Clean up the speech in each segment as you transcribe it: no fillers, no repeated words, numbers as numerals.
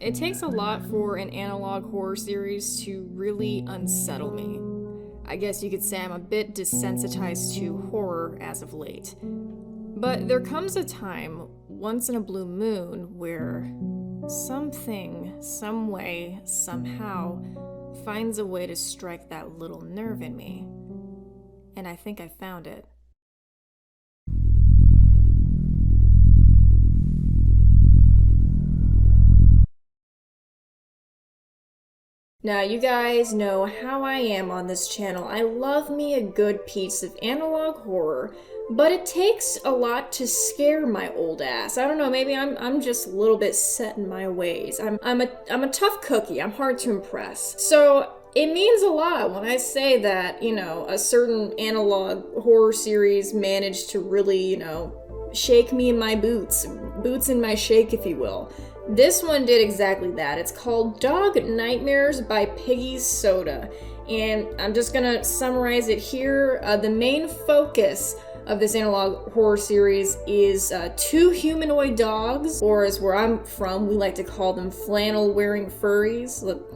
It takes a lot for an analog horror series to really unsettle me. I guess you could say I'm a bit desensitized to horror as of late. But there comes a time, once in a blue moon, where something, some way, somehow, finds a way to strike that little nerve in me. And I think I found it. Now, you guys know how I am on this channel. I love me a good piece of analog horror, but it takes a lot to scare my old ass. I don't know, maybe I'm just a little bit set in my ways. I'm a tough cookie. I'm hard to impress. So it means a lot when I say that, a certain analog horror series managed to really, shake me in my boots in my shake, if you will. This one did exactly that. It's called Dog Nightmares by Piggy's Soda. And I'm just gonna summarize it here. The main focus of this analog horror series is two humanoid dogs, or as where I'm from, we like to call them flannel-wearing furries. Look,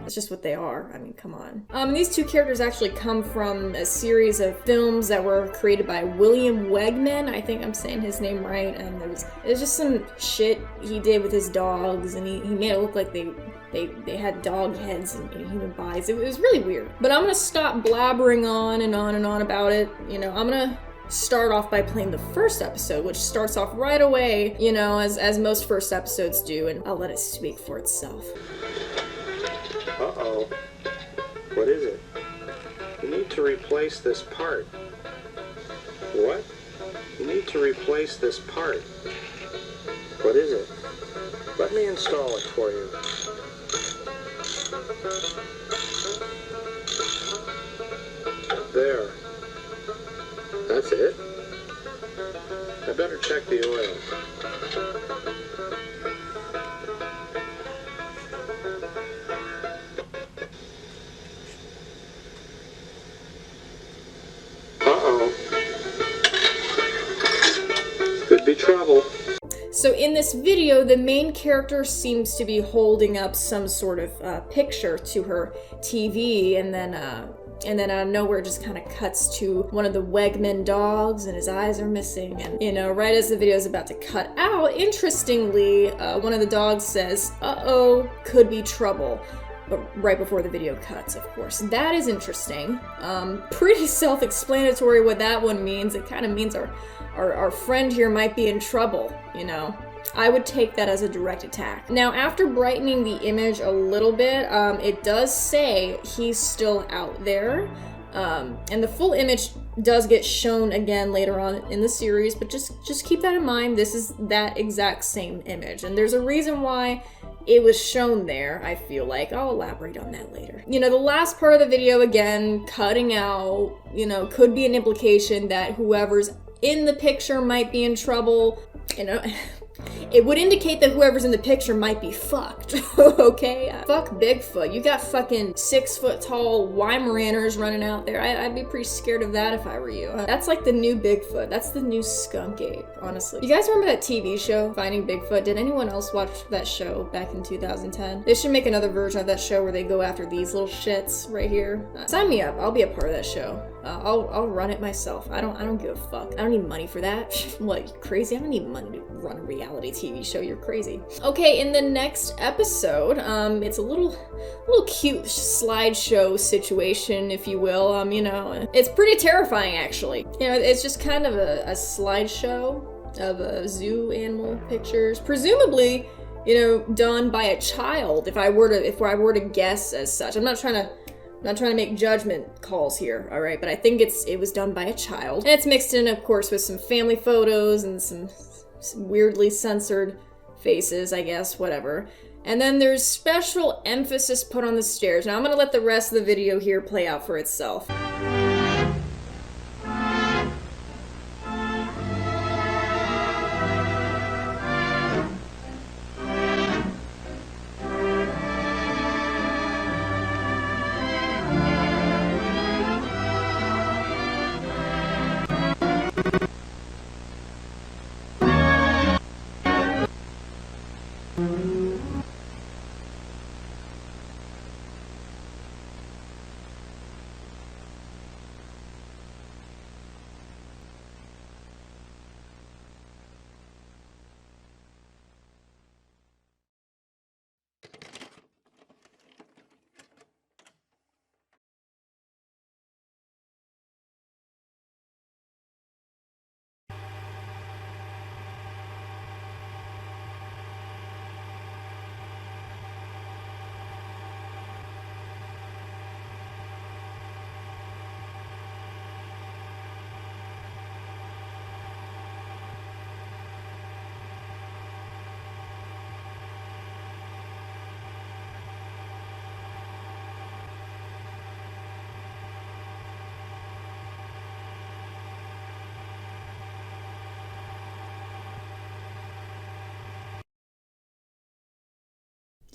that's just what they are. I mean, come on. These two characters actually come from a series of films that were created by William Wegman. I think I'm saying his name right. And it was just some shit he did with his dogs, and he made it look like they had dog heads and human bodies. It was really weird. But I'm gonna stop blabbering on and on and on about it. I'm gonna start off by playing the first episode, which starts off right away, as most first episodes do, and I'll let it speak for itself. Uh-oh. What is it? You need to replace this part. What? You need to replace this part. What is it? Let me install it for you. There. That's it? I better check the oil. Could be trouble. So in this video, the main character seems to be holding up some sort of picture to her TV, and then out of nowhere it just kind of cuts to one of the Wegman dogs, and his eyes are missing. And right as the video is about to cut out, interestingly, one of the dogs says, "Uh-oh, could be trouble." But right before the video cuts, of course. That is interesting. Pretty self-explanatory what that one means. It kind of means our friend here might be in trouble, I would take that as a direct attack. Now, after brightening the image a little bit, it does say he's still out there. And the full image does get shown again later on in the series, but just keep that in mind. This is that exact same image. And there's a reason why it was shown there, I feel like. I'll elaborate on that later. The last part of the video, again, cutting out, could be an implication that whoever's in the picture might be in trouble. It would indicate that whoever's in the picture might be fucked, okay? Fuck Bigfoot. You got fucking 6-foot tall Weimaraners running out there. I'd be pretty scared of that if I were you. That's like the new Bigfoot. That's the new skunk ape, honestly. You guys remember that TV show, Finding Bigfoot? Did anyone else watch that show back in 2010? They should make another version of that show where they go after these little shits right here. Sign me up. I'll be a part of that show. I'll run it myself. I don't give a fuck. I don't need money for that. What, you crazy? I don't need money to run a reality TV show. You're crazy. Okay, in the next episode, it's a little cute slideshow situation, if you will. It's pretty terrifying, actually. It's just kind of a slideshow of zoo animal pictures, presumably, done by a child. If I were to guess as such, I'm not trying to make judgment calls here, all right? But I think it was done by a child. And it's mixed in, of course, with some family photos and some weirdly censored faces, I guess, whatever. And then there's special emphasis put on the stairs. Now I'm gonna let the rest of the video here play out for itself.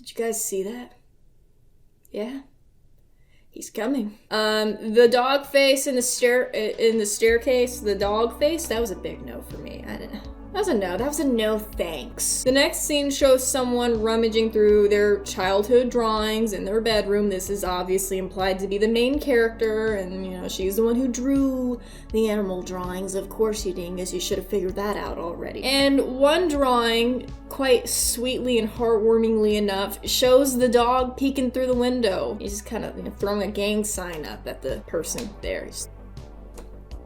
Did you guys see that? Yeah. He's coming. The dog face in the staircase, the dog face, that was a big no for me. That was a no thanks. The next scene shows someone rummaging through their childhood drawings in their bedroom. This is obviously implied to be the main character, and you know, she's the one who drew the animal drawings. Of course you dingus, you should have figured that out already. And one drawing, quite sweetly and heartwarmingly enough, shows the dog peeking through the window. He's just kind of, you know, throwing a gang sign up at the person there.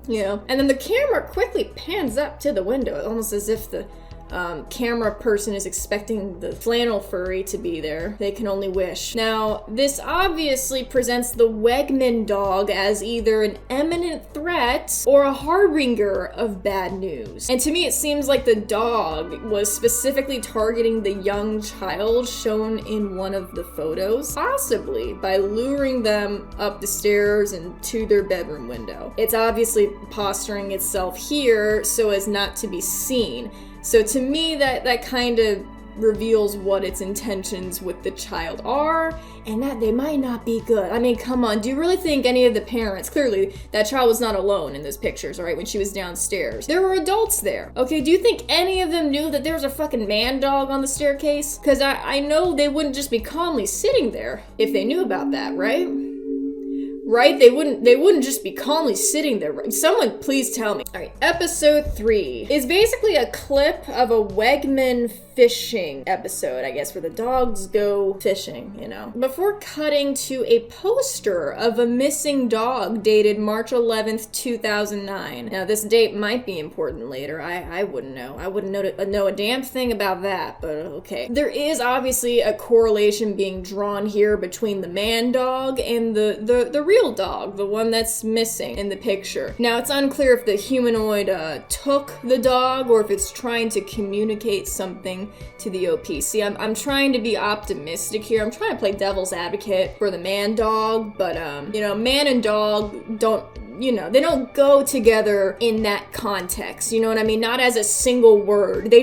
You know, and then the camera quickly pans up to the window, almost as if the camera person is expecting the flannel furry to be there. They can only wish. Now, this obviously presents the Wegman dog as either an imminent threat or a harbinger of bad news. And to me, it seems like the dog was specifically targeting the young child shown in one of the photos, possibly by luring them up the stairs and to their bedroom window. It's obviously posturing itself here so as not to be seen. So to me, that kind of reveals what its intentions with the child are, and that they might not be good. I mean, come on, do you really think any of the parents, clearly that child was not alone in those pictures, all right, when she was downstairs. There were adults there, okay? Do you think any of them knew that there was a fucking man dog on the staircase? Because I know they wouldn't just be calmly sitting there if they knew about that, right? Right? They wouldn't just be calmly sitting there. Right? Someone please tell me. All right, episode 3 is basically a clip of a Wegman fishing episode, I guess, where the dogs go fishing, you know. Before cutting to a poster of a missing dog dated March 11th, 2009. Now, this date might be important later. I wouldn't know. I wouldn't know a damn thing about that, but okay. There is obviously a correlation being drawn here between the man dog and the real dog, the one that's missing in the picture. Now, it's unclear if the humanoid took the dog or if it's trying to communicate something to the OP. See, I'm trying to be optimistic here. I'm trying to play devil's advocate for the man dog, but you know, man and dog don't, you know, they don't go together in that context. You know what I mean? Not as a single word. They're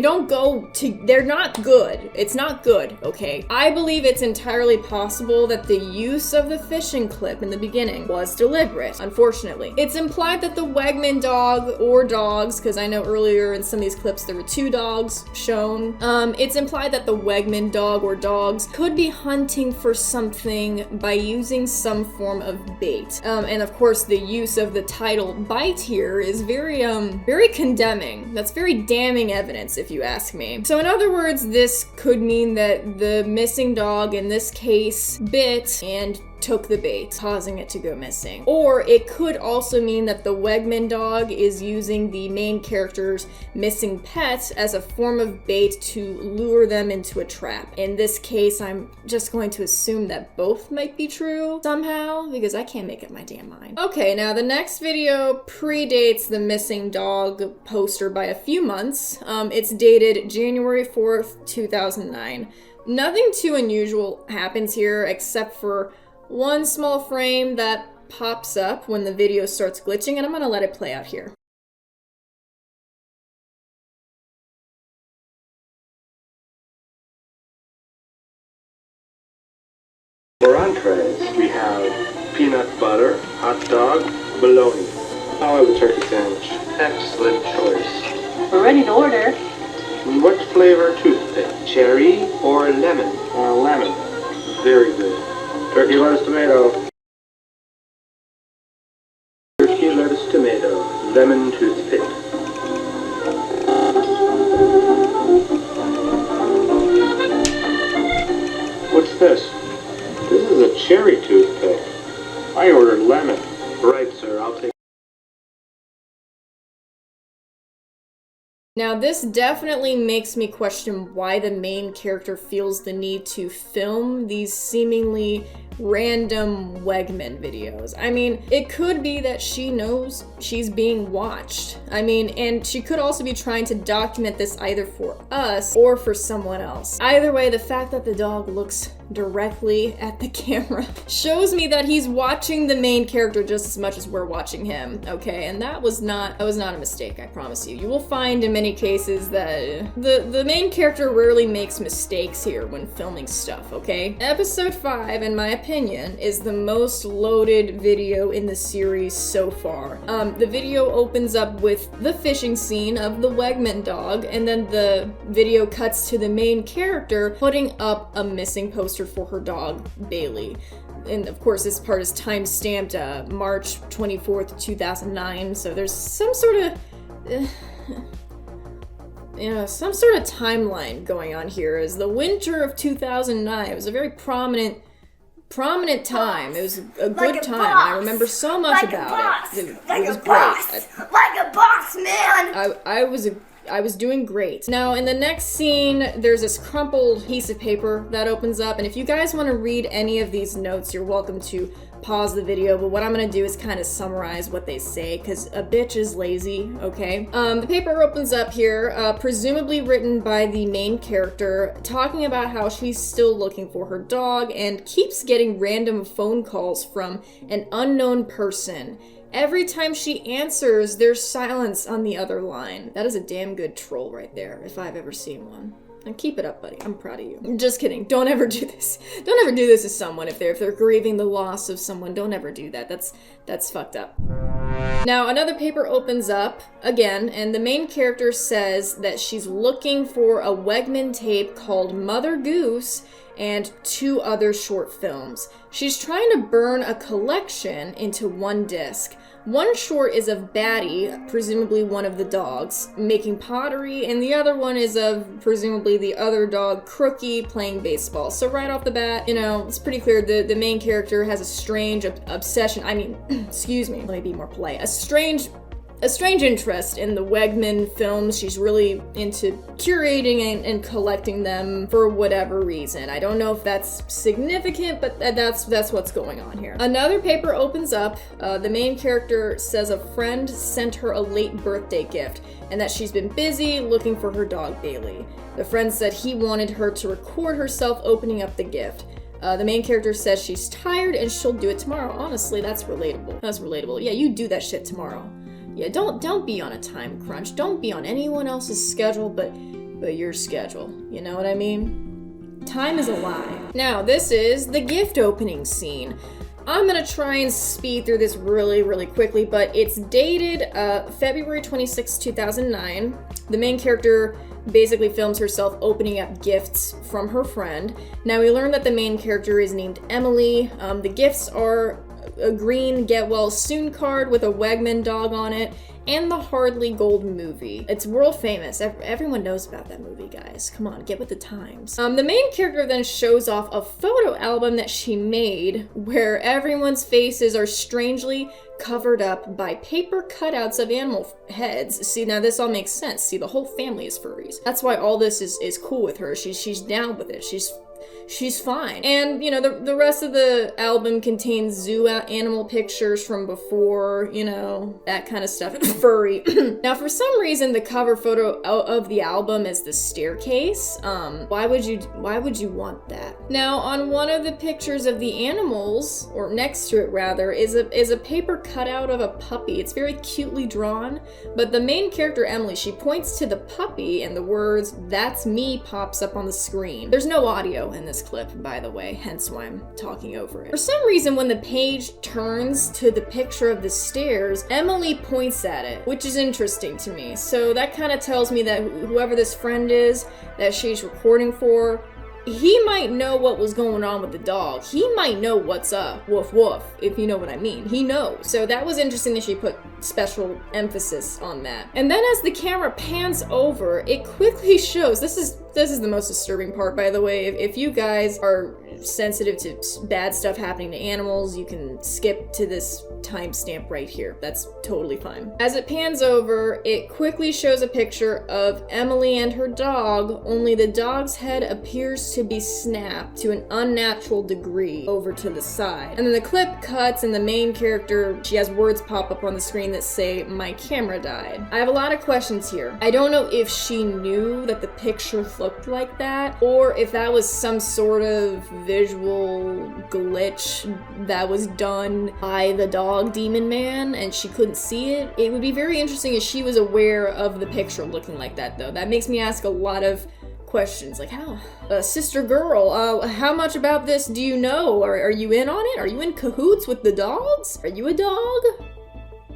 not good. It's not good, okay? I believe it's entirely possible that the use of the fishing clip in the beginning was deliberate, unfortunately. It's implied that the Wegman dog or dogs, because I know earlier in some of these clips there were 2 dogs shown. It's implied that the Wegman dog or dogs could be hunting for something by using some form of bait. And of course, the use of the title bite here is very condemning. That's very damning evidence, if you ask me. So in other words, this could mean that the missing dog in this case bit and took the bait, causing it to go missing. Or it could also mean that the Wegman dog is using the main character's missing pet as a form of bait to lure them into a trap. In this case, I'm just going to assume that both might be true somehow, because I can't make up my damn mind. Okay, now the next video predates the missing dog poster by a few months. It's dated January 4th, 2009. Nothing too unusual happens here except for one small frame that pops up when the video starts glitching, and I'm gonna let it play out here. For entrees, we have peanut butter, hot dog, bologna. I'll have a turkey sandwich. Excellent choice. We're ready to order. What flavor toothpick? Cherry or lemon? Lemon. Very good. Turkey, lettuce, tomato. Turkey, lettuce, tomato. Lemon toothpick. What's this? This is a cherry toothpick. I ordered lemon. Right, sir. I'll take. Now, this definitely makes me question why the main character feels the need to film these seemingly random Wegman videos. I mean, it could be that she knows she's being watched. I mean, and she could also be trying to document this either for us or for someone else. Either way, the fact that the dog looks directly at the camera shows me that he's watching the main character just as much as we're watching him, okay? And that was not a mistake, I promise you. You will find in many many cases that the main character rarely makes mistakes here when filming stuff, okay? Episode 5, in my opinion, is the most loaded video in the series so far. The video opens up with the fishing scene of the Wegman dog, and then the video cuts to the main character putting up a missing poster for her dog, Bailey. And of course, this part is time-stamped March 24th, 2009, so there's some sort of some sort of timeline going on here. As the winter of 2009, it was a very prominent time. It was a good time. I remember so much about it. It was great. Like a boss, man! I was doing great. Now, in the next scene, there's this crumpled piece of paper that opens up, and if you guys want to read any of these notes, you're welcome to pause the video, but what I'm gonna do is kind of summarize what they say, because a bitch is lazy, okay? The paper opens up here, presumably written by the main character, talking about how she's still looking for her dog and keeps getting random phone calls from an unknown person. Every time she answers, there's silence on the other line. That is a damn good troll right there, if I've ever seen one. And keep it up, buddy. I'm proud of you. Just kidding. Don't ever do this. Don't ever do this to someone if they're grieving the loss of someone. Don't ever do that. That's fucked up. Now, another paper opens up again, and the main character says that she's looking for a Wegman tape called Mother Goose and 2 other short films. She's trying to burn a collection into one disc. One short is of Batty, presumably one of the dogs, making pottery, and the other one is of presumably the other dog, Crookie, playing baseball. So right off the bat, it's pretty clear the main character has a strange obsession. Excuse me, let me be more polite. A strange interest in the Wegman films. She's really into curating and collecting them for whatever reason. I don't know if that's significant, but that's what's going on here. Another paper opens up. The main character says a friend sent her a late birthday gift and that she's been busy looking for her dog, Bailey. The friend said he wanted her to record herself opening up the gift. The main character says she's tired and she'll do it tomorrow. Honestly, that's relatable. That's relatable. Yeah, you do that shit tomorrow. Yeah, don't be on a time crunch. Don't be on anyone else's schedule but your schedule. You know what I mean? Time is a lie. Now, this is the gift opening scene. I'm gonna try and speed through this really, really quickly, but it's dated February 26, 2009. The main character basically films herself opening up gifts from her friend. Now, we learn that the main character is named Emily. The gifts are a green get well soon card with a Wegman dog on it, and the Hardly Gold movie. It's world famous. Everyone knows about that movie, guys. Come on, get with the times. The main character then shows off a photo album that she made where everyone's faces are strangely covered up by paper cutouts of animal heads. See, now this all makes sense. See, the whole family is furries. That's why all this is cool with her. She's down with it. She's fine. And, the rest of the album contains zoo animal pictures from before, that kind of stuff. Furry. Now, for some reason, the cover photo of the album is the staircase. Why would you want that? Now, on one of the pictures of the animals, or next to it rather, is a paper cutout of a puppy. It's very cutely drawn, but the main character, Emily, she points to the puppy and the words, "That's me," pops up on the screen. There's no audio in this clip, by the way, hence why I'm talking over it. For some reason, when the page turns to the picture of the stairs, Emily points at it, which is interesting to me. So that kind of tells me that whoever this friend is that she's recording for, he might know what was going on with the dog. He might know what's up, woof woof, if you know what I mean. He knows. So that was interesting that she put special emphasis on that. And then as the camera pans over, it quickly shows, this is the most disturbing part, by the way. If you guys are sensitive to bad stuff happening to animals, you can skip to this timestamp right here. That's totally fine. As it pans over, it quickly shows a picture of Emily and her dog, only the dog's head appears appears to be snapped to an unnatural degree over to the side. And then the clip cuts and the main character, she has words pop up on the screen that say, "My camera died." I have a lot of questions here. I don't know if she knew that the picture looked like that, or if that was some sort of visual glitch that was done by the dog demon man and she couldn't see it. It would be very interesting if she was aware of the picture looking like that, though. That makes me ask a lot of questions, like how? Sister girl, how much about this do you know? Are you in on it? Are you in cahoots with the dogs? Are you a dog?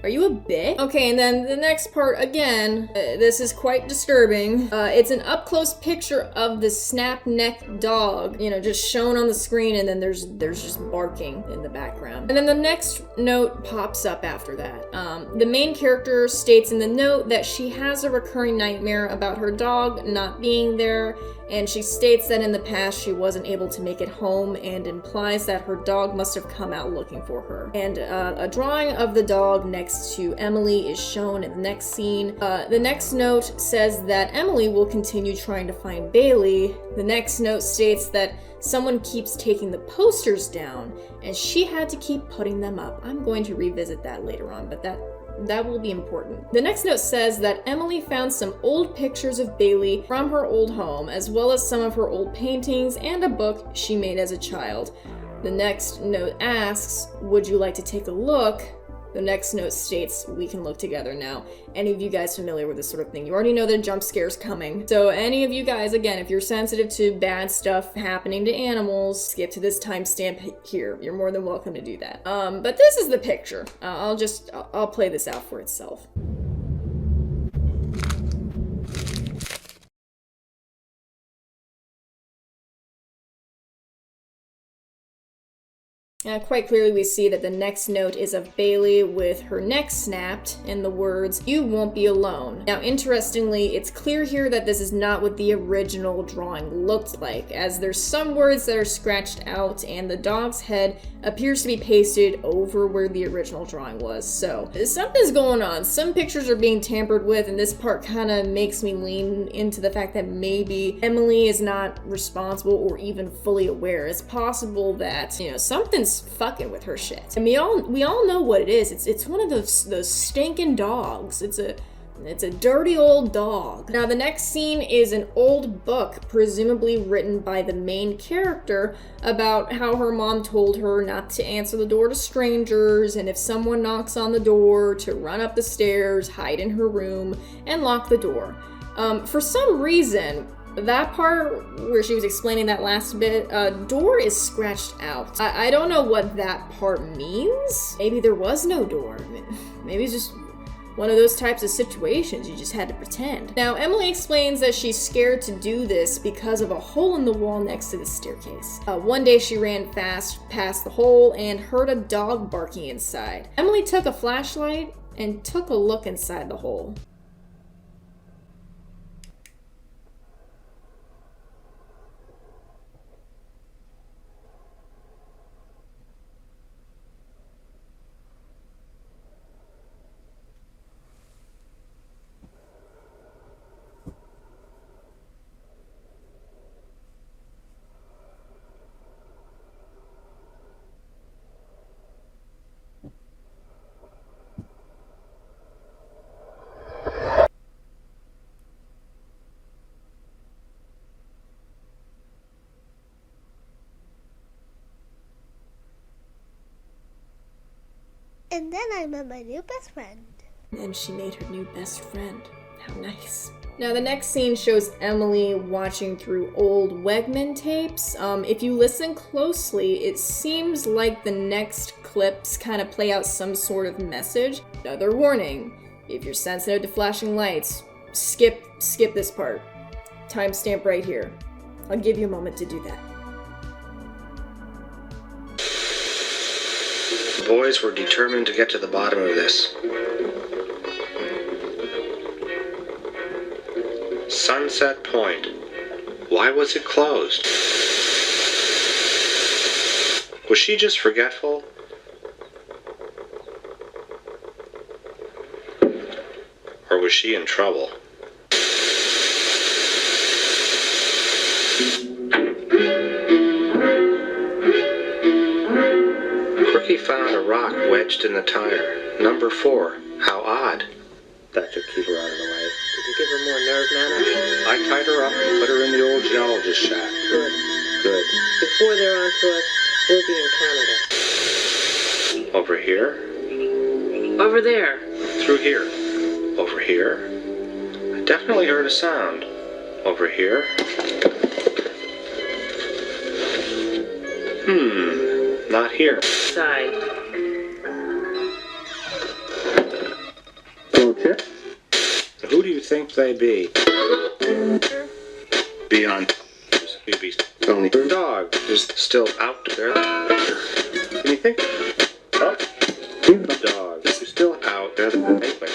Are you a bit? Okay, and then the next part, again, this is quite disturbing. It's an up-close picture of the snap-necked dog, you know, just shown on the screen, and then there's just barking in the background. And then the next note pops up after that. The main character states in the note that she has a recurring nightmare about her dog not being there, and she states that in the past she wasn't able to make it home, and implies that her dog must have come out looking for her. And a drawing of the dog next to Emily is shown in the next scene. The next note says that Emily will continue trying to find Bailey. The next note states that someone keeps taking the posters down, and she had to keep putting them up. I'm going to revisit that later on, but that will be important. The next note says that Emily found some old pictures of Bailey from her old home, as well as some of her old paintings and a book she made as a child. The next note asks, "Would you like to take a look?" The next note states, "We can look together now." Any of you guys familiar with this sort of thing? You already know the jump scare's coming. So any of you guys, again, if you're sensitive to bad stuff happening to animals, skip to this timestamp here. You're more than welcome to do that. But this is the picture. I'll play this out for itself. Quite clearly we see that the next note is of Bailey with her neck snapped and the words, "You won't be alone." Now interestingly, it's clear here that this is not what the original drawing looked like, as there's some words that are scratched out and the dog's head appears to be pasted over where the original drawing was. So something's going on. Some pictures are being tampered with, and this part kind of makes me lean into the fact that maybe Emily is not responsible or even fully aware. It's possible that, you know, something's fucking with her shit. And we all know what it is. It's one of those stinking dogs. It's a dirty old dog. Now the next scene is an old book, presumably written by the main character, about how her mom told her not to answer the door to strangers, and if someone knocks on the door, to run up the stairs, hide in her room, and lock the door. For some reason, that part where she was explaining that last bit, door is scratched out. I don't know what that part means. Maybe there was no door. Maybe it's just one of those types of situations you just had to pretend. Now, Emily explains that she's scared to do this because of a hole in the wall next to the staircase. One day she ran fast past the hole and heard a dog barking inside. Emily took a flashlight and took a look inside the hole. And then I met my new best friend. And she made her new best friend. How nice. Now the next scene shows Emily watching through old Wegman tapes. If you listen closely, it seems like the next clips kind of play out some sort of message. Another warning, if you're sensitive to flashing lights, skip this part. Timestamp right here. I'll give you a moment to do that. The boys were determined to get to the bottom of this. Sunset Point. Why was it closed? Was she just forgetful? Or was she in trouble? rock wedged in the tire. Number 4. How odd. That should keep her out of the way. Did you give her more nerve, Nana? I tied her up and put her in the old geologist shack. Good. Good. Before they're on to us, we'll be in Canada. Over here? Over there. Through here. Over here? I definitely heard a sound. Over here? Not here. Side. Okay. Who do you think they be? Beyond. Maybe only dog is still out there. Can you think? Oh, dog is still out there. Anyway.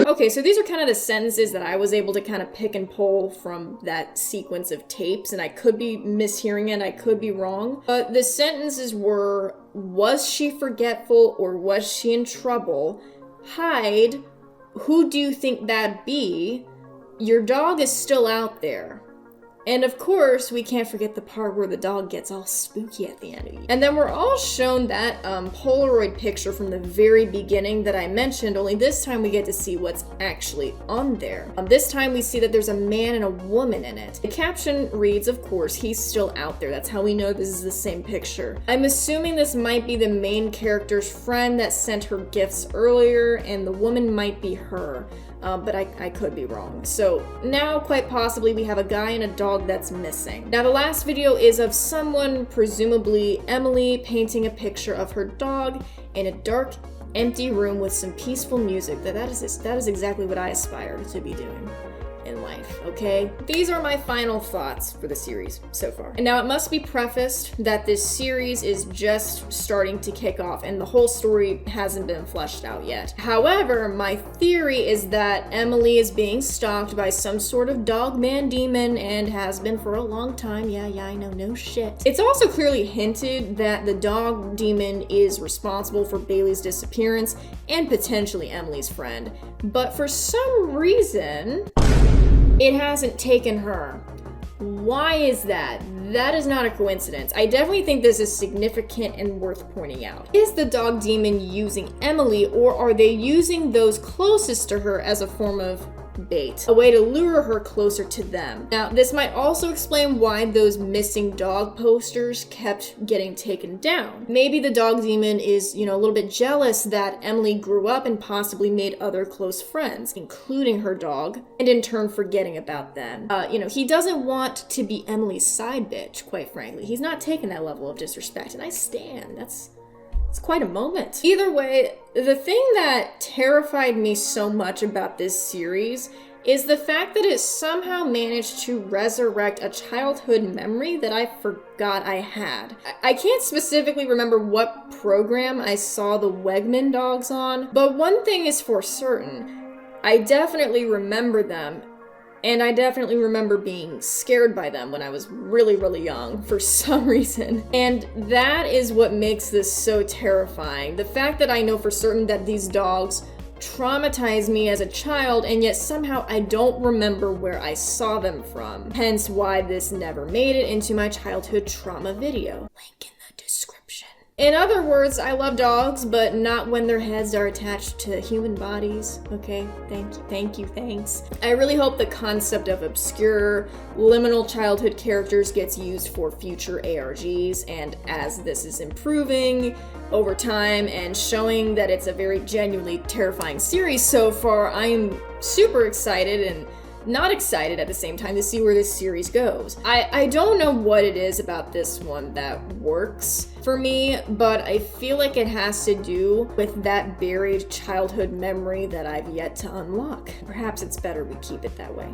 Okay, so these are kind of the sentences that I was able to kind of pick and pull from that sequence of tapes, and I could be mishearing it, I could be wrong. But the sentences were, was she forgetful or was she in trouble? Hide, who do you think that'd be? Your dog is still out there. And of course, we can't forget the part where the dog gets all spooky at the end. And then we're all shown that Polaroid picture from the very beginning that I mentioned, only this time we get to see what's actually on there. This time we see that there's a man and a woman in it. The caption reads, of course, he's still out there. That's how we know this is the same picture. I'm assuming this might be the main character's friend that sent her gifts earlier, and the woman might be her. But I could be wrong. So now, quite possibly, we have a guy and a dog that's missing. Now, the last video is of someone, presumably Emily, painting a picture of her dog in a dark, empty room with some peaceful music. That is exactly what I aspire to be doing in life, okay? These are my final thoughts for the series so far. And now it must be prefaced that this series is just starting to kick off and the whole story hasn't been fleshed out yet. However, my theory is that Emily is being stalked by some sort of dog man demon and has been for a long time. Yeah, I know, no shit. It's also clearly hinted that the dog demon is responsible for Bailey's disappearance and potentially Emily's friend. But for some reason, it hasn't taken her. Why is that? That is not a coincidence. I definitely think this is significant and worth pointing out. Is the dog demon using Emily, or are they using those closest to her as a form of bait, a way to lure her closer to them? Now, this might also explain why those missing dog posters kept getting taken down. Maybe the dog demon is, a little bit jealous that Emily grew up and possibly made other close friends, including her dog, and in turn forgetting about them. He doesn't want to be Emily's side bitch, quite frankly. He's not taking that level of disrespect, and I stand. It's quite a moment. Either way, the thing that terrified me so much about this series is the fact that it somehow managed to resurrect a childhood memory that I forgot I had. I can't specifically remember what program I saw the Wegman dogs on, but one thing is for certain. I definitely remember them. And I definitely remember being scared by them when I was really, really young for some reason. And that is what makes this so terrifying. The fact that I know for certain that these dogs traumatized me as a child, and yet somehow I don't remember where I saw them from. Hence why this never made it into my childhood trauma video. Link in the description. In other words, I love dogs, but not when their heads are attached to human bodies. Okay, thank you, thanks. I really hope the concept of obscure, liminal childhood characters gets used for future ARGs, and as this is improving over time and showing that it's a very genuinely terrifying series so far, I am super excited and not excited at the same time to see where this series goes. I don't know what it is about this one that works for me, but I feel like it has to do with that buried childhood memory that I've yet to unlock. Perhaps it's better we keep it that way.